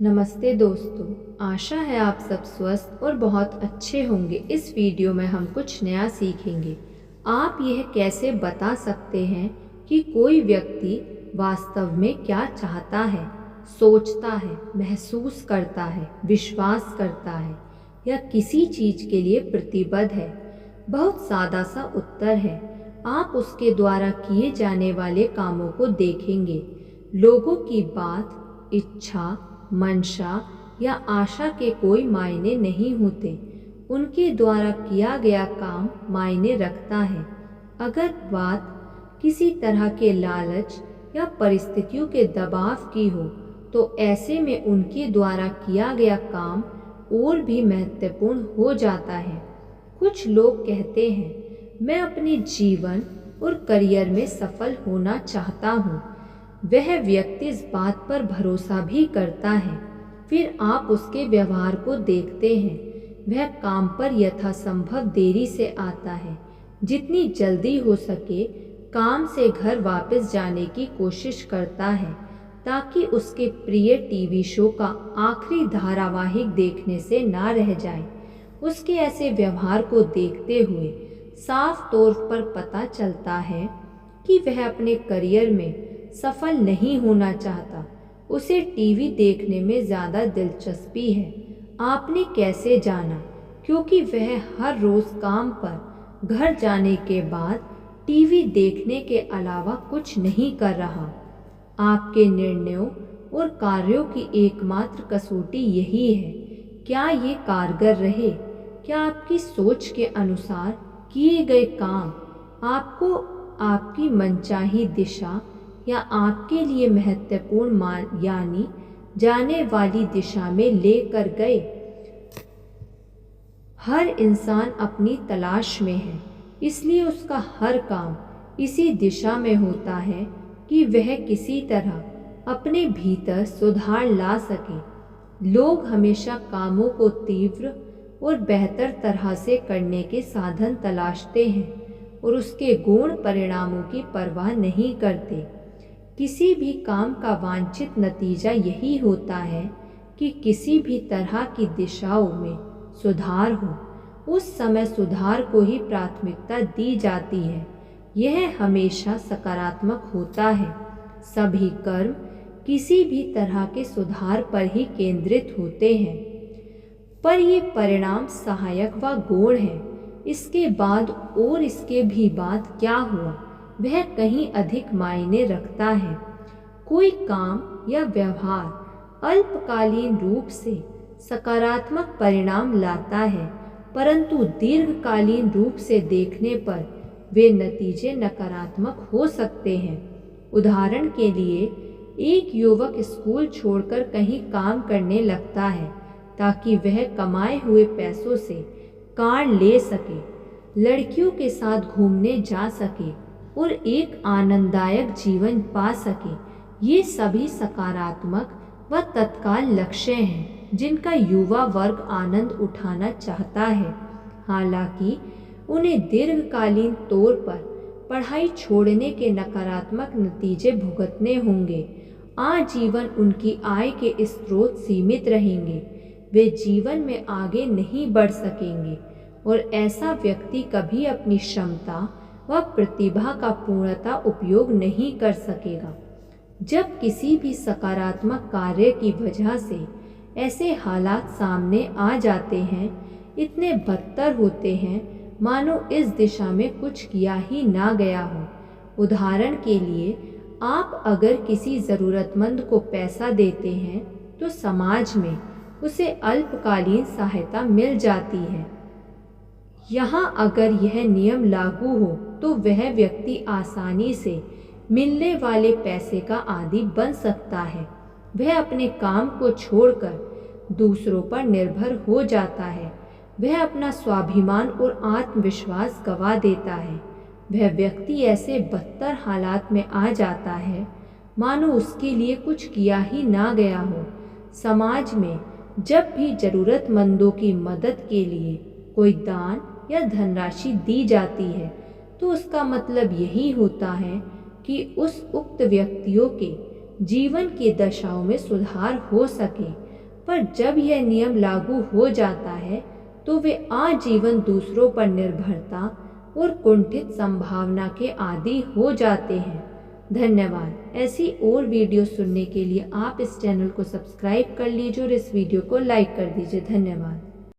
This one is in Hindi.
नमस्ते दोस्तों, आशा है आप सब स्वस्थ और बहुत अच्छे होंगे। इस वीडियो में हम कुछ नया सीखेंगे। आप यह कैसे बता सकते हैं कि कोई व्यक्ति वास्तव में क्या चाहता है, सोचता है, महसूस करता है, विश्वास करता है या किसी चीज़ के लिए प्रतिबद्ध है। बहुत सादा सा उत्तर है। आप उसके द्वारा किए जाने वाले कामों को देखेंगे। लोगों की बात, इच्छा, मंशा या आशा के कोई मायने नहीं होते। उनके द्वारा किया गया काम मायने रखता है। अगर बात किसी तरह के लालच या परिस्थितियों के दबाव की हो, तो ऐसे में उनके द्वारा किया गया काम और भी महत्वपूर्ण हो जाता है। कुछ लोग कहते हैं, मैं अपने जीवन और करियर में सफल होना चाहता हूँ। वह व्यक्ति इस बात पर भरोसा भी करता है। फिर आप उसके व्यवहार को देखते हैं। वह काम पर यथासंभव देरी से आता है। जितनी जल्दी हो सके काम से घर वापस जाने की कोशिश करता है, ताकि उसके प्रिय टीवी शो का आखिरी धारावाहिक देखने से ना रह जाए। उसके ऐसे व्यवहार को देखते हुए साफ तौर पर पता चलता है कि वह अपने करियर में सफल नहीं होना चाहता। उसे टीवी देखने में ज़्यादा दिलचस्पी है। आपने कैसे जाना? क्योंकि वह हर रोज़ काम पर घर जाने के बाद टीवी देखने के अलावा कुछ नहीं कर रहा। आपके निर्णयों और कार्यों की एकमात्र कसौटी यही है, क्या ये कारगर रहे? क्या आपकी सोच के अनुसार किए गए काम आपको आपकी मनचाही दिशा या आपके लिए महत्वपूर्ण यानी जाने वाली दिशा में लेकर गए? हर इंसान अपनी तलाश में है, इसलिए उसका हर काम इसी दिशा में होता है कि वह किसी तरह अपने भीतर सुधार ला सके। लोग हमेशा कामों को तीव्र और बेहतर तरह से करने के साधन तलाशते हैं और उसके गौण परिणामों की परवाह नहीं करते। किसी भी काम का वांछित नतीजा यही होता है कि किसी भी तरह की दिशाओं में सुधार हो। उस समय सुधार को ही प्राथमिकता दी जाती है। यह हमेशा सकारात्मक होता है। सभी कर्म किसी भी तरह के सुधार पर ही केंद्रित होते हैं, पर ये परिणाम सहायक व गौण है। इसके बाद और इसके भी बाद क्या हुआ, वह कहीं अधिक मायने रखता है। कोई काम या व्यवहार अल्पकालीन रूप से सकारात्मक परिणाम लाता है, परंतु दीर्घकालीन रूप से देखने पर वे नतीजे नकारात्मक हो सकते हैं। उदाहरण के लिए, एक युवक स्कूल छोड़कर कहीं काम करने लगता है ताकि वह कमाए हुए पैसों से कार ले सके, लड़कियों के साथ घूमने जा सके और एक आनंददायक जीवन पा सके। ये सभी सकारात्मक व तत्काल लक्ष्य हैं जिनका युवा वर्ग आनंद उठाना चाहता है। हालांकि उन्हें दीर्घकालीन तौर पर पढ़ाई छोड़ने के नकारात्मक नतीजे भुगतने होंगे। आजीवन उनकी आय के स्रोत सीमित रहेंगे। वे जीवन में आगे नहीं बढ़ सकेंगे और ऐसा व्यक्ति कभी अपनी क्षमता व प्रतिभा का पूर्णतः उपयोग नहीं कर सकेगा। जब किसी भी सकारात्मक कार्य की वजह से ऐसे हालात सामने आ जाते हैं, इतने बदतर होते हैं मानो इस दिशा में कुछ किया ही ना गया हो। उदाहरण के लिए, आप अगर किसी ज़रूरतमंद को पैसा देते हैं तो समाज में उसे अल्पकालीन सहायता मिल जाती है। यहाँ अगर यह नियम लागू हो तो वह व्यक्ति आसानी से मिलने वाले पैसे का आदी बन सकता है। वह अपने काम को छोड़कर दूसरों पर निर्भर हो जाता है। वह अपना स्वाभिमान और आत्मविश्वास गंवा देता है। वह व्यक्ति ऐसे बदतर हालात में आ जाता है मानो उसके लिए कुछ किया ही ना गया हो। समाज में जब भी ज़रूरतमंदों की मदद के लिए कोई दान या धनराशि दी जाती है, तो उसका मतलब यही होता है कि उस उक्त व्यक्तियों के जीवन की दशाओं में सुधार हो सके। पर जब यह नियम लागू हो जाता है तो वे आजीवन दूसरों पर निर्भरता और कुंठित संभावना के आदी हो जाते हैं। धन्यवाद। ऐसी और वीडियो सुनने के लिए आप इस चैनल को सब्सक्राइब कर लीजिए और इस वीडियो को लाइक कर दीजिए। धन्यवाद।